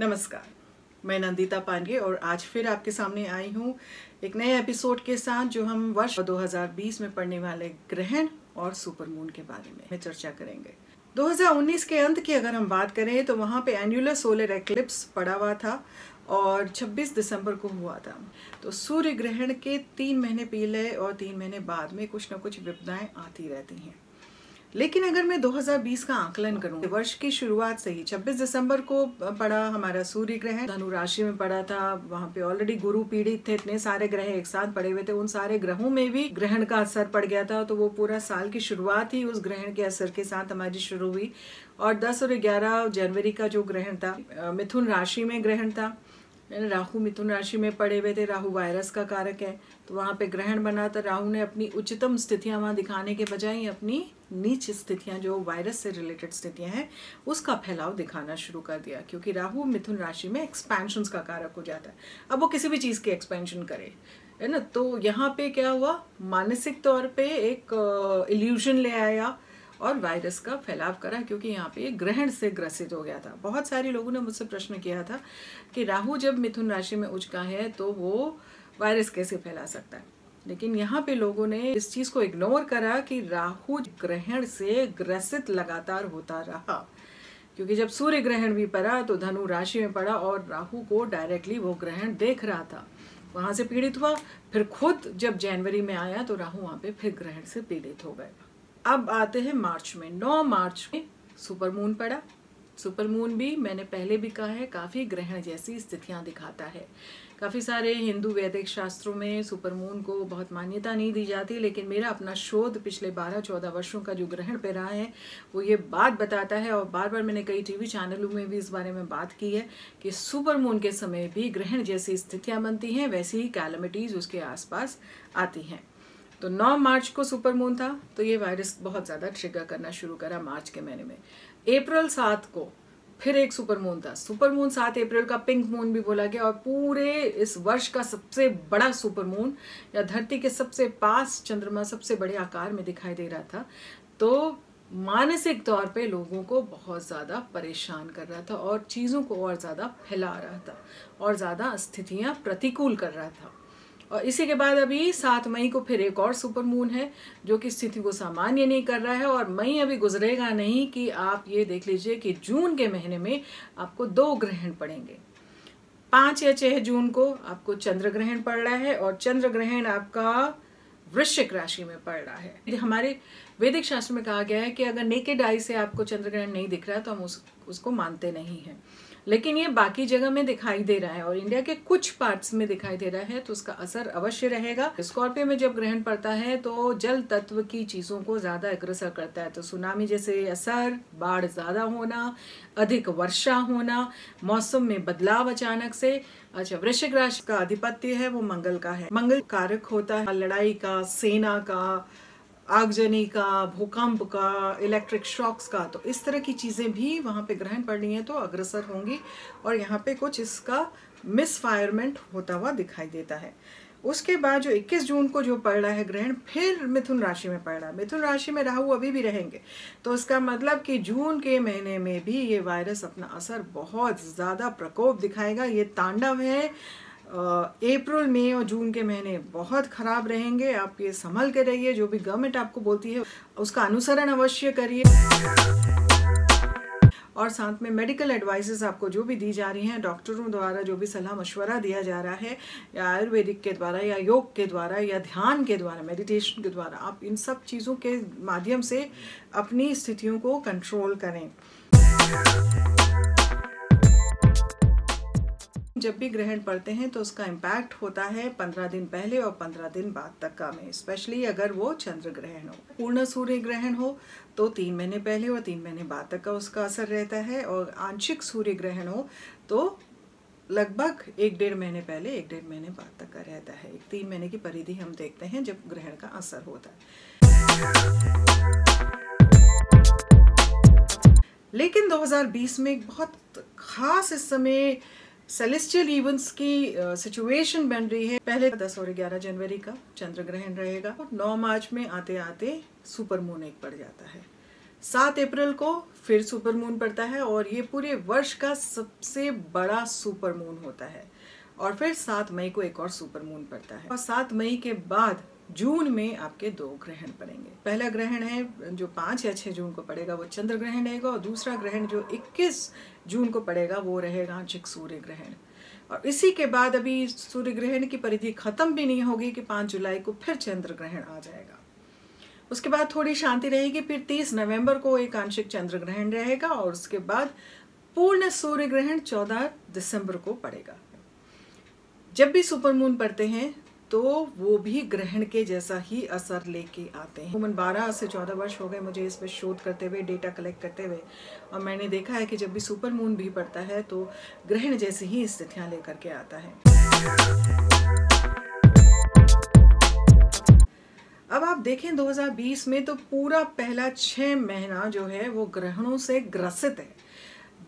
नमस्कार, मैं नंदिता पांडे और आज फिर आपके सामने आई हूँ एक नए एपिसोड के साथ जो हम वर्ष 2020 में पड़ने वाले ग्रहण और सुपरमून के बारे में चर्चा करेंगे। 2019 के अंत की अगर हम बात करें तो वहाँ पे एन्युलर सोलर एक्लिप्स पड़ा हुआ था और 26 दिसंबर को हुआ था। तो सूर्य ग्रहण के 3 महीने पहले और 3 महीने बाद में कुछ न कुछ विपदाएं आती रहती हैं। लेकिन अगर मैं 2020 का आकलन करूं, वर्ष की शुरुआत से ही 26 दिसंबर को पड़ा हमारा सूर्य ग्रहण, धनु राशि में पड़ा था। वहां पे ऑलरेडी गुरु पीड़ित थे, इतने सारे ग्रह एक साथ पड़े हुए थे, उन सारे ग्रहों में भी ग्रहण का असर पड़ गया था। तो वो पूरा साल की शुरुआत ही उस ग्रहण के असर के साथ हमारी शुरू हुई। और 10 और 11 जनवरी का जो ग्रहण था, मिथुन राशि में ग्रहण था। राहु मिथुन राशि में पड़े हुए थे। राहु वायरस का कारक है, तो वहाँ पे ग्रहण बना था। राहु ने अपनी उच्चतम स्थितियां वहाँ दिखाने के बजाय अपनी नीच स्थितियां, जो वायरस से रिलेटेड स्थितियां हैं, उसका फैलाव दिखाना शुरू कर दिया। क्योंकि राहु मिथुन राशि में एक्सपेंशन का कारक हो जाता है। अब वो किसी भी चीज़ की एक्सपेंशन करे, है ना। तो यहाँ पे क्या हुआ, मानसिक तौर पे एक इल्यूजन ले आया और वायरस का फैलाव करा, क्योंकि यहाँ पे ग्रहण से ग्रसित हो गया था। बहुत सारे लोगों ने मुझसे प्रश्न किया था कि राहु जब मिथुन राशि में उचका है तो वो वायरस कैसे फैला सकता है। लेकिन यहाँ पे लोगों ने इस चीज को इग्नोर करा कि राहु ग्रहण से ग्रसित लगातार होता रहा। क्योंकि जब सूर्य ग्रहण भी पड़ा तो धनु राशि में पड़ा और राहु को डायरेक्टली वो ग्रहण देख रहा था, वहां से पीड़ित हुआ। फिर खुद जब जनवरी में आया तो राहु वहां पे फिर ग्रहण से पीड़ित हो गए। अब आते हैं मार्च में। 9 मार्च में सुपरमून पड़ा। सुपरमून भी मैंने पहले भी कहा है, काफ़ी ग्रहण जैसी स्थितियां दिखाता है। काफ़ी सारे हिंदू वैदिक शास्त्रों में सुपरमून को बहुत मान्यता नहीं दी जाती, लेकिन मेरा अपना शोध पिछले 12-14 वर्षों का जो ग्रहण पे रहा है वो ये बात बताता है। और बार बार मैंने कई टीवी चैनलों में भी इस बारे में बात की है कि सुपरमून के समय भी ग्रहण जैसी स्थितियाँ बनती हैं, वैसी ही कैलमिटीज़ उसके आसपास आती हैं। तो 9 मार्च को सुपरमून था, तो ये वायरस बहुत ज़्यादा ट्रिगर करना शुरू करा मार्च के महीने में। अप्रैल 7 को फिर एक सुपरमून था। सुपरमून 7 अप्रैल का पिंक मून भी बोला गया और पूरे इस वर्ष का सबसे बड़ा सुपरमून, या धरती के सबसे पास चंद्रमा सबसे बड़े आकार में दिखाई दे रहा था। तो मानसिक तौर पे लोगों को बहुत ज़्यादा परेशान कर रहा था और चीज़ों को और ज़्यादा फैला रहा था और ज़्यादा स्थितियाँ प्रतिकूल कर रहा था। और इसी के बाद अभी 7 मई को फिर एक और सुपरमून है जो कि स्थिति को सामान्य नहीं कर रहा है। और मई अभी गुजरेगा नहीं कि आप ये देख लीजिए कि जून के महीने में आपको 2 ग्रहण पड़ेंगे। 5 या 6 जून को आपको चंद्र ग्रहण पड़ रहा है और चंद्र ग्रहण आपका वृश्चिक राशि में पड़ रहा है। हमारे वैदिक शास्त्र में कहा गया है कि अगर नेकेड आई से आपको चंद्र ग्रहण नहीं दिख रहा है तो हम उसको मानते नहीं हैं। लेकिन ये बाकी जगह में दिखाई दे रहा है और इंडिया के कुछ पार्ट्स में दिखाई दे रहा है, तो उसका असर अवश्य रहेगा। स्कॉर्पियो में जब ग्रहण पड़ता है तो जल तत्व की चीजों को ज्यादा अग्रसर करता है। तो सुनामी जैसे असर, बाढ़ ज्यादा होना, अधिक वर्षा होना, मौसम में बदलाव अचानक से। अच्छा, वृश्चिक राशि का अधिपत्य है वो मंगल का है। मंगल कारक होता है लड़ाई का, सेना का, आगजनी का, भूकंप का, इलेक्ट्रिक शॉक्स का। तो इस तरह की चीज़ें भी वहाँ पे ग्रहण पड़नी है तो अग्रसर होंगी और यहाँ पे कुछ इसका मिसफायरमेंट होता हुआ दिखाई देता है। उसके बाद जो 21 जून को जो पड़ रहा है ग्रहण, फिर मिथुन राशि में पड़ रहा है। मिथुन राशि में राहु अभी भी रहेंगे, तो इसका मतलब कि जून के महीने में भी ये वायरस अपना असर बहुत ज़्यादा प्रकोप दिखाएगा। ये तांडव है। अप्रैल, मई और जून के महीने बहुत खराब रहेंगे। आप ये संभल के रहिए, जो भी गवर्नमेंट आपको बोलती है उसका अनुसरण अवश्य करिए। और साथ में मेडिकल एडवाइसेस आपको जो भी दी जा रही हैं, डॉक्टरों द्वारा जो भी सलाह मशवरा दिया जा रहा है, या आयुर्वेदिक के द्वारा या योग के द्वारा या ध्यान के द्वारा, मेडिटेशन के द्वारा, आप इन सब चीज़ों के माध्यम से अपनी स्थितियों को कंट्रोल करें। जब भी ग्रहण पड़ते हैं तो उसका इम्पैक्ट होता है 15 दिन पहले और 15 दिन बाद तक का में, स्पेशली अगर वो चंद्र ग्रहण हो। पूर्ण सूर्य ग्रहण हो तो 3 महीने पहले और 3 महीने बाद तक का उसका असर रहता है। और आंशिक सूर्य ग्रहण हो तो लगभग 1-1.5 महीने पहले 1-1.5 महीने बाद तक का रहता है। 3 महीने की परिधि हम देखते हैं जब ग्रहण का असर होता है। लेकिन 2020 में एक बहुत खास इस समय सेलेस्टियल इवेंट्स की सिचुएशन बन रही है। पहले 10 और 11 जनवरी का चंद्र ग्रहण रहेगा और 9 मार्च में आते आते सुपरमून एक पड़ जाता है। 7 अप्रैल को फिर सुपर मून पड़ता है और ये पूरे वर्ष का सबसे बड़ा सुपर मून होता है। और फिर 7 मई को एक और सुपर मून पड़ता है और 7 मई के बाद जून में आपके 2 ग्रहण पड़ेंगे। पहला ग्रहण है जो 5 या 6 जून को पड़ेगा, वो चंद्र ग्रहण रहेगा, और दूसरा ग्रहण जो 21 जून को पड़ेगा वो रहेगा आंशिक सूर्य ग्रहण। और इसी के बाद अभी सूर्य ग्रहण की परिधि खत्म भी नहीं होगी कि 5 जुलाई को फिर चंद्र ग्रहण आ जाएगा। उसके बाद थोड़ी शांति रहेगी, फिर 30 नवंबर को एक आंशिक चंद्र ग्रहण रहेगा और उसके बाद पूर्ण सूर्य ग्रहण 14 दिसंबर को पड़ेगा। जब भी सुपर मून पड़ते हैं तो वो भी ग्रहण के जैसा ही असर लेके आते हैं। उमन 12 से 14 वर्ष हो गए मुझे इस पर शोध करते हुए, डेटा कलेक्ट करते हुए, और मैंने देखा है कि जब भी सुपर मून भी पड़ता है तो ग्रहण जैसी ही स्थितियां लेकर के आता है। अब आप देखें 2020 में तो पूरा पहला 6 महीना जो है वो ग्रहणों से ग्रसित है।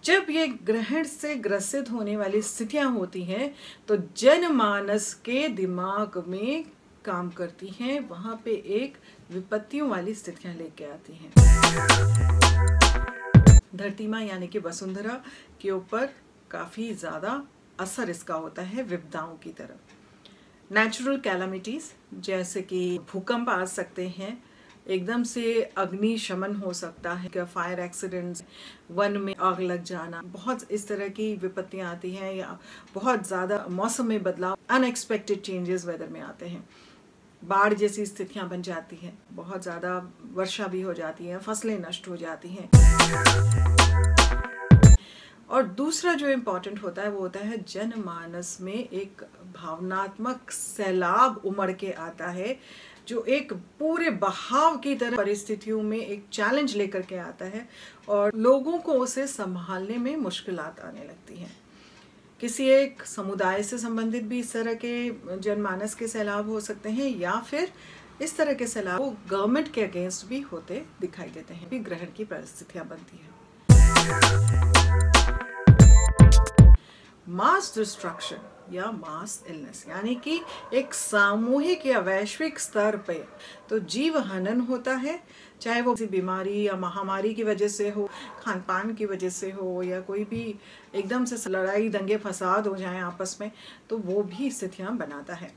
जब ये ग्रहण से ग्रसित होने वाली स्थितियां होती हैं तो जनमानस के दिमाग में काम करती हैं, वहां पे एक विपत्तियों वाली स्थितियां लेके आती हैं। धरती माँ यानी कि वसुंधरा के ऊपर काफी ज्यादा असर इसका होता है विपदाओं की तरफ। नेचुरल कैलामिटीज जैसे कि भूकंप आ सकते हैं, एकदम से अग्निशमन हो सकता है, फायर एक्सीडेंट्स, वन में आग लग जाना, बहुत इस तरह की विपत्तियां आती हैं, या बहुत ज़्यादा मौसम में बदलाव, अनएक्सपेक्टेड चेंजेस वेदर में आते हैं, बाढ़ जैसी स्थितियां बन जाती हैं, बहुत ज़्यादा वर्षा भी हो जाती है, फसलें नष्ट हो जाती हैं। और दूसरा जो इम्पोर्टेंट होता है वो होता है जनमानस में एक भावनात्मक सैलाब उमड़ के आता है, जो एक पूरे बहाव की तरह परिस्थितियों में एक चैलेंज लेकर के आता है और लोगों को उसे संभालने में मुश्किलात आने लगती हैं। किसी एक समुदाय से संबंधित भी इस तरह के जनमानस के सैलाब हो सकते हैं, या फिर इस तरह के सैलाब गवर्नमेंट के अगेंस्ट भी होते दिखाई देते हैं, भी ग्रहण की परिस्थितियां बनती हैं। मास डिस्ट्रक्शन या मास इलनेस यानी कि एक सामूहिक या वैश्विक स्तर पे तो जीव हनन होता है, चाहे वो किसी बीमारी या महामारी की वजह से हो, खान पान की वजह से हो, या कोई भी एकदम से लड़ाई दंगे फसाद हो जाए आपस में, तो वो भी स्थितियां बनाता है।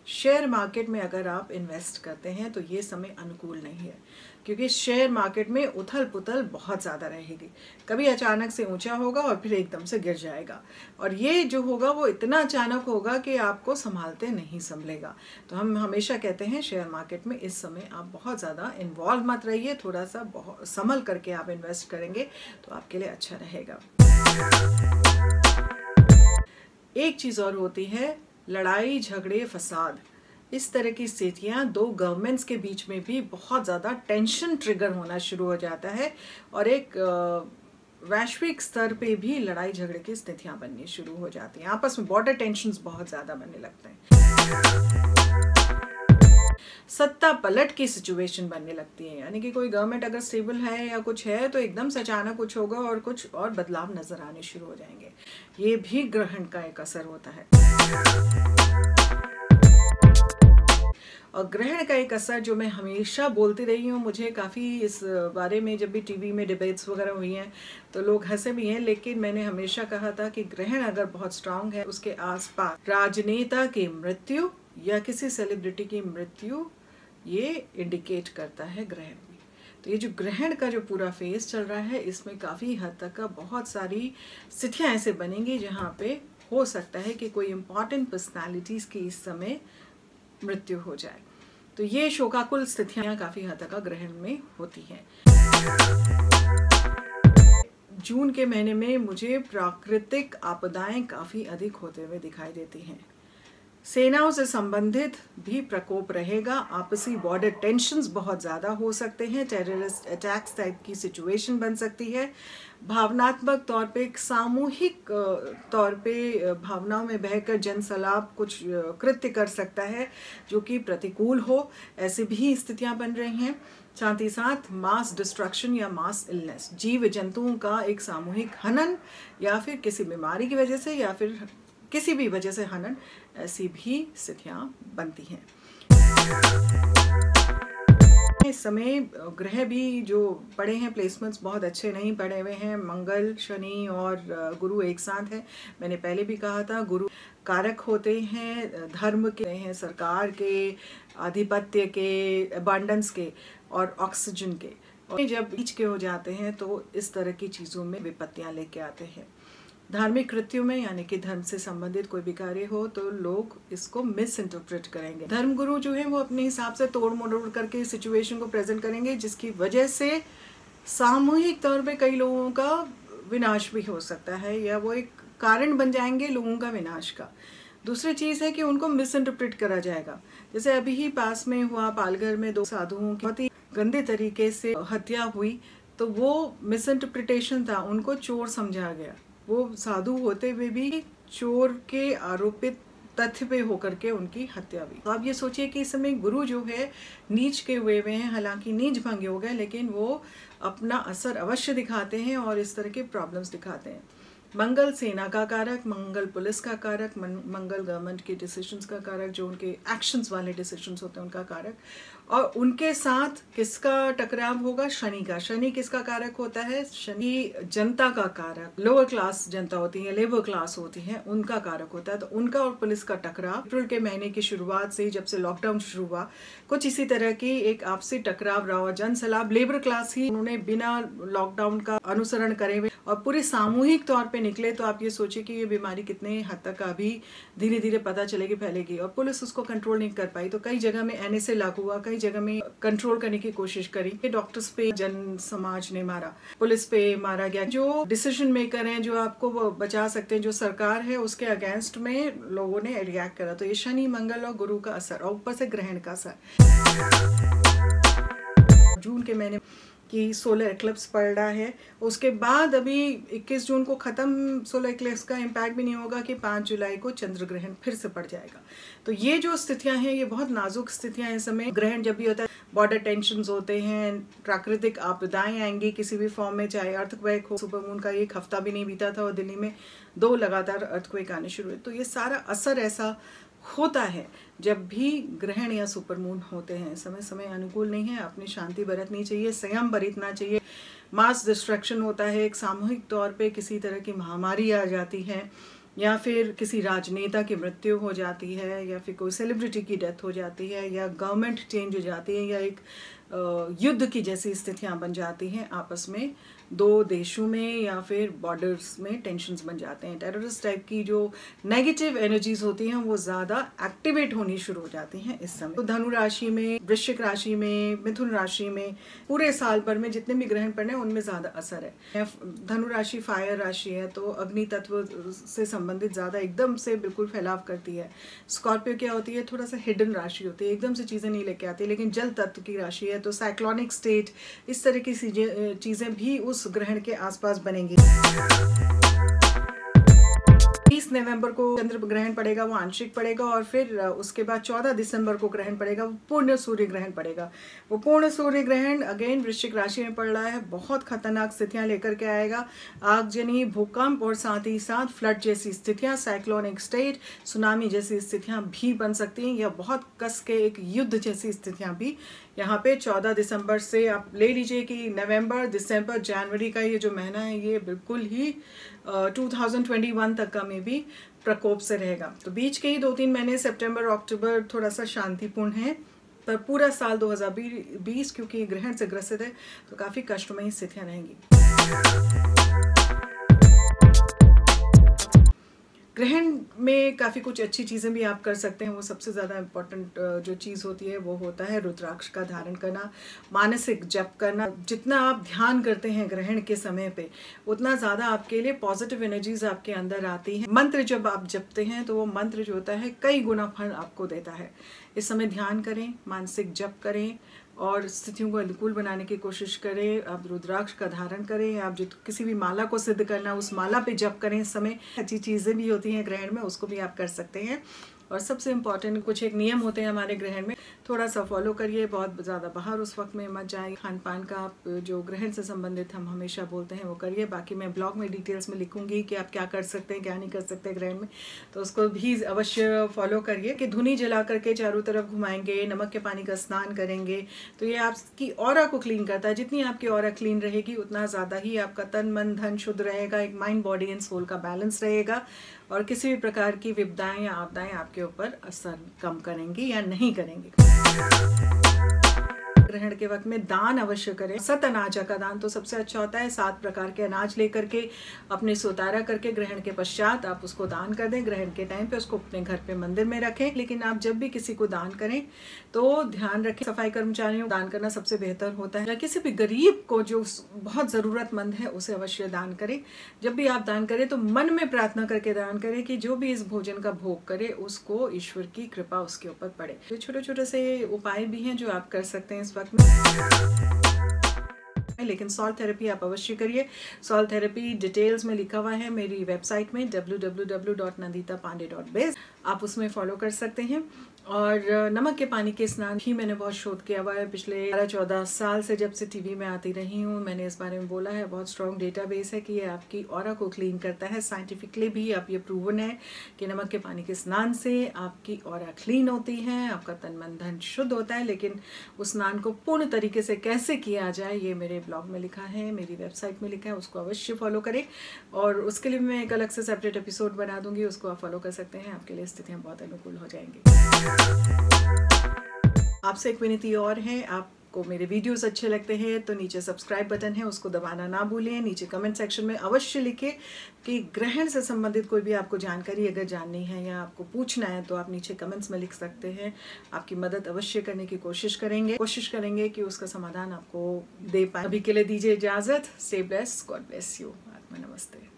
शेयर मार्केट में अगर आप इन्वेस्ट करते हैं तो ये समय अनुकूल नहीं है, क्योंकि शेयर मार्केट में उथल पुथल बहुत ज़्यादा रहेगी। कभी अचानक से ऊंचा होगा और फिर एकदम से गिर जाएगा, और ये जो होगा वो इतना अचानक होगा कि आपको संभालते नहीं संभलेगा। तो हम हमेशा कहते हैं शेयर मार्केट में इस समय आप बहुत ज़्यादा इन्वॉल्व मत रहिए, थोड़ा सा संभल करके आप इन्वेस्ट करेंगे तो आपके लिए अच्छा रहेगा। एक चीज़ और होती है, लड़ाई झगड़े फसाद, इस तरह की स्थितियां दो गवर्नमेंट्स के बीच में भी बहुत ज़्यादा टेंशन ट्रिगर होना शुरू हो जाता है, और एक वैश्विक स्तर पे भी लड़ाई झगड़े की स्थितियां बननी शुरू हो जाती हैं, आपस में बॉर्डर टेंशन्स बहुत ज़्यादा बनने लगते हैं। सत्ता पलट की सिचुएशन बनने लगती है, यानी कि कोई गवर्नमेंट अगर स्टेबल है या कुछ है तो एकदम से अचानक कुछ होगा और कुछ और बदलाव नजर आने शुरू हो जाएंगे। ये भी ग्रहण का एक असर होता है। और ग्रहण का एक असर जो मैं हमेशा बोलती रही हूँ, मुझे काफ़ी इस बारे में जब भी टीवी में डिबेट्स वगैरह हुई हैं तो लोग हंसे भी हैं, लेकिन मैंने हमेशा कहा था कि ग्रहण अगर बहुत स्ट्रांग है, उसके आसपास राजनेता की मृत्यु या किसी सेलिब्रिटी की मृत्यु ये इंडिकेट करता है ग्रहण में। तो ये जो ग्रहण का जो पूरा फेज चल रहा है, इसमें काफ़ी हद तक का बहुत सारी स्थितियाँ ऐसे बनेंगी जहाँ पे हो सकता है कि कोई इम्पॉर्टेंट पर्सनालिटीज़ की इस समय मृत्यु हो जाए। तो ये शोकाकुल स्थितियां काफी हद तक ग्रहण में होती हैं। जून के महीने में मुझे प्राकृतिक आपदाएं काफी अधिक होते हुए दिखाई देती हैं। सेनाओं से संबंधित भी प्रकोप रहेगा, आपसी बॉर्डर टेंशन्स बहुत ज़्यादा हो सकते हैं, टेररिस्ट अटैक्स टाइप की सिचुएशन बन सकती है, भावनात्मक तौर पे एक सामूहिक तौर पे भावनाओं में बहकर जनसलाब कुछ कृत्य कर सकता है जो कि प्रतिकूल हो, ऐसी भी स्थितियां बन रही हैं। साथ ही साथ मास डिस्ट्रक्शन या मास इलनेस, जीव जंतुओं का एक सामूहिक हनन, या फिर किसी बीमारी की वजह से या फिर किसी भी वजह से हनन, ऐसी भी स्थितियां बनती हैं। इस समय ग्रह भी जो पड़े हैं, प्लेसमेंट्स बहुत अच्छे नहीं पड़े हुए हैं। मंगल, शनि और गुरु एक साथ है। मैंने पहले भी कहा था, गुरु कारक होते हैं धर्म के, हैं सरकार के, आधिपत्य के, अबांडेंस के और ऑक्सीजन के। और जब बीच के हो जाते हैं तो इस तरह की चीज़ों में विपत्तियां लेके आते हैं। धार्मिक कृत्यों में, यानी कि धर्म से संबंधित कोई भी कार्य हो तो लोग इसको मिस इंटरप्रेट करेंगे। धर्मगुरु जो है वो अपने हिसाब से तोड़ मरोड़ करके सिचुएशन को प्रेजेंट करेंगे, जिसकी वजह से सामूहिक तौर पे कई लोगों का विनाश भी हो सकता है, या वो एक कारण बन जाएंगे लोगों का विनाश का। दूसरी चीज़ है कि उनको मिस इंटरप्रेट करा जाएगा। जैसे अभी ही पास में हुआ, पालघर में 2 साधुओं की बहुत ही गंदे तरीके से हत्या हुई, तो वो मिस इंटरप्रिटेशन था, उनको चोर समझा गया। वो साधु होते हुए भी चोर के आरोपित तथ्य पे होकर के उनकी हत्या हुई। तो आप ये सोचिए कि इस समय गुरु जो है नीच के हुए हैं, हालांकि नीच भंगे हो गए, लेकिन वो अपना असर अवश्य दिखाते हैं और इस तरह के प्रॉब्लम्स दिखाते हैं। मंगल सेना का कारक, मंगल पुलिस का कारक, मंगल गवर्नमेंट के डिसीजंस का कारक, जो उनके एक्शंस वाले डिसीजंस होते हैं उनका कारक। और उनके साथ किसका टकराव होगा? शनि का। शनि किसका कारक होता है? शनि जनता का कारक, लोअर क्लास जनता होती है, लेबर क्लास होती है, उनका कारक होता है। तो उनका और पुलिस का टकराव अप्रैल के महीने की शुरुआत से, जब से लॉकडाउन शुरू हुआ, कुछ इसी तरह की एक आपसी टकराव रहा। जन सलाह लेबर क्लास ही उन्होंने बिना लॉकडाउन का अनुसरण करे हुए और पूरे सामूहिक तौर पे निकले। तो आप ये सोचिए कि ये बीमारी कितने हद तक अभी धीरे धीरे पता चलेगी, फैलेगी, और पुलिस उसको कंट्रोल नहीं कर पाई। तो कई जगह में NSA लागू हुआ, कई जगह में कंट्रोल करने की कोशिश करी। डॉक्टर्स पे जन समाज ने मारा, पुलिस पे मारा गया। जो डिसीजन मेकर हैं, जो आपको बचा सकते हैं, जो सरकार है, उसके अगेंस्ट में लोगों ने रिएक्ट करा। तो ये शनि, मंगल और गुरु का असर, और ऊपर से ग्रहण का असर। जून के महीने कि सोलर एक्लिप्स पड़ रहा है, उसके बाद अभी 21 जून को ख़त्म सोलर एक्लिप्स का इम्पैक्ट भी नहीं होगा कि 5 जुलाई को चंद्र ग्रहण फिर से पड़ जाएगा। तो ये जो स्थितियां हैं, ये बहुत नाजुक स्थितियां हैं। इस समय ग्रहण जब भी होता है, बॉर्डर टेंशन्स होते हैं, प्राकृतिक आपदाएं आएंगी किसी भी फॉर्म में, चाहे अर्थक्वेक हो। सुपरमून का एक हफ्ता भी नहीं बीता था और दिल्ली में 2 लगातार अर्थक्वेक आने शुरू हुए। तो ये सारा असर ऐसा होता है जब भी ग्रहण या सुपरमून होते हैं। समय समय अनुकूल नहीं है, अपनी शांति बरतनी चाहिए, संयम बरतना चाहिए। मास डिस्ट्रक्शन होता है, एक सामूहिक तौर पे किसी तरह की महामारी आ जाती है, या फिर किसी राजनेता की मृत्यु हो जाती है, या फिर कोई सेलिब्रिटी की डेथ हो जाती है, या गवर्नमेंट चेंज हो जाती है, या एक युद्ध की जैसी स्थितियां बन जाती हैं आपस में, 2 देशों में, या फिर बॉर्डर्स में टेंशन्स बन जाते हैं। टेररिस्ट टाइप की जो नेगेटिव एनर्जीज होती हैं वो ज़्यादा एक्टिवेट होनी शुरू हो जाती हैं इस समय। तो धनु राशि में, वृश्चिक राशि में, मिथुन राशि में, पूरे साल भर में जितने भी ग्रहण पड़े हैं उनमें ज़्यादा असर है। धनु राशि फायर राशि है, तो अग्नि तत्व से संबंधित ज़्यादा एकदम से बिल्कुल फैलाव करती है। स्कॉर्पियो क्या होती है? थोड़ा सा हिडन राशि होती है, एकदम से चीज़ें नहीं लेके आती, लेकिन जल तत्व की राशि है, तो साइक्लोनिक स्टेट, इस तरह की चीज़ें भी उस ग्रहण के आसपास बनेंगी। 30 नवंबर को चंद्र ग्रहण पड़ेगा, वो आंशिक पड़ेगा, और फिर उसके बाद 14 दिसंबर को ग्रहण पड़ेगा, वो पूर्ण सूर्य ग्रहण पड़ेगा। वो पूर्ण सूर्य ग्रहण अगेन वृश्चिक राशि में पड़ रहा है, बहुत खतरनाक स्थितियां लेकर के आएगा। आगजनी, भूकंप और साथ ही साथ फ्लड जैसी स्थितियां, साइक्लोनिक स्टेट, सुनामी जैसी स्थितियां भी बन सकती हैं, या बहुत कस के एक युद्ध जैसी स्थितियां भी यहाँ पे 14 दिसंबर से आप ले लीजिए कि नवंबर, दिसंबर, जनवरी का ये जो महीना है, ये बिल्कुल ही 2021 तक का में भी प्रकोप से रहेगा। तो बीच के ही 2-3 महीने सितंबर, अक्टूबर थोड़ा सा शांतिपूर्ण है, पर पूरा साल 2020 क्योंकि ग्रहण से ग्रसित है तो काफ़ी कष्टमयी स्थितियाँ रहेंगी। ग्रहण में काफ़ी कुछ अच्छी चीज़ें भी आप कर सकते हैं। वो सबसे ज़्यादा इम्पोर्टेंट जो चीज़ होती है वो होता है रुद्राक्ष का धारण करना, मानसिक जप करना। जितना आप ध्यान करते हैं ग्रहण के समय पे, उतना ज़्यादा आपके लिए पॉजिटिव एनर्जीज आपके अंदर आती हैं। मंत्र जब आप जपते हैं तो वो मंत्र जो होता है कई गुना फल आपको देता है। इस समय ध्यान करें, मानसिक जप करें और स्थितियों को अनुकूल बनाने की कोशिश करें। आप रुद्राक्ष का धारण करें, आप जो किसी भी माला को सिद्ध करना उस माला पे जप करें। इस समय अच्छी चीज़ें भी होती हैं ग्रहण में, उसको भी आप कर सकते हैं। और सबसे इम्पॉर्टेंट कुछ एक नियम होते हैं हमारे ग्रहण में, थोड़ा सा फॉलो करिए। बहुत ज़्यादा बाहर उस वक्त में मत जाए। खान पान का आप जो ग्रहण से संबंधित हम हमेशा बोलते हैं वो करिए। बाकी मैं ब्लॉग में डिटेल्स में लिखूंगी कि आप क्या कर सकते हैं क्या नहीं कर सकते ग्रहण में, तो उसको भी अवश्य फॉलो करिए। कि धुनी जला करके चारों तरफ घुमाएंगे, नमक के पानी का स्नान करेंगे, तो ये आपकी ऑरा को क्लीन करता है। जितनी आपकी ऑरा क्लीन रहेगी उतना ज़्यादा ही आपका तन मन धन शुद्ध रहेगा, एक माइंड बॉडी एंड सोल का बैलेंस रहेगा, और किसी भी प्रकार की विपदाएं या आपदाएं आपके ऊपर असर कम करेंगी या नहीं करेंगी। ग्रहण के वक्त में दान अवश्य करें। 7 अनाज का दान तो सबसे अच्छा होता है। 7 प्रकार के अनाज लेकर के अपने से उतारा करके ग्रहण के पश्चात आप उसको दान कर दें। ग्रहण के टाइम पे उसको अपने घर पे मंदिर में रखें। लेकिन आप जब भी किसी को दान करें तो ध्यान रखें, सफाई कर्मचारियों को दान करना सबसे बेहतर होता है, या किसी भी गरीब को जो बहुत ज़रूरतमंद है उसे अवश्य दान करें। जब भी आप दान करें तो मन में प्रार्थना करके दान करें कि जो भी इस भोजन का भोग करे उसको ईश्वर की कृपा उसके ऊपर पड़े। तो छोटे छोटे से उपाय भी हैं जो आप कर सकते हैं इस वक्त में। लेकिन सॉल थेरेपी आप अवश्य करिए। सॉल थेरेपी डिटेल्स में लिखा हुआ है मेरी वेबसाइट में www.nanditapandey.biz, आप उसमें फॉलो कर सकते हैं। और नमक के पानी के स्नान ही मैंने बहुत शोध किया हुआ है पिछले 14 साल से, जब से टीवी में आती रही हूँ मैंने इस बारे में बोला है। बहुत स्ट्रॉन्ग डेटाबेस है कि ये आपकी ऑरा को क्लीन करता है। साइंटिफिकली भी अब ये प्रूवन है कि नमक के पानी के स्नान से आपकी ऑरा क्लीन होती है, आपका तन मन धन शुद्ध होता है। लेकिन उस स्नान को पूर्ण तरीके से कैसे किया जाए ये मेरे ब्लॉग में लिखा है, मेरी वेबसाइट में लिखा है, उसको अवश्य फॉलो करें। और उसके लिए मैं एक अलग से सेपरेट एपिसोड बना दूंगी, उसको आप फॉलो कर सकते हैं। आपके लिए स्थितियाँ बहुत अनुकूल हो जाएंगी। आपसे एक विनती और है, आपको मेरे वीडियोस अच्छे लगते हैं तो नीचे सब्सक्राइब बटन है उसको दबाना ना भूलें। नीचे कमेंट सेक्शन में अवश्य लिखें कि ग्रहण से संबंधित कोई भी आपको जानकारी अगर जाननी है या आपको पूछना है तो आप नीचे कमेंट्स में लिख सकते हैं। आपकी मदद अवश्य करने की कोशिश करेंगे कि उसका समाधान आपको दे पाए। अभी के लिए दीजिए इजाजत। Stay blessed, God bless you. आत्मा नमस्ते।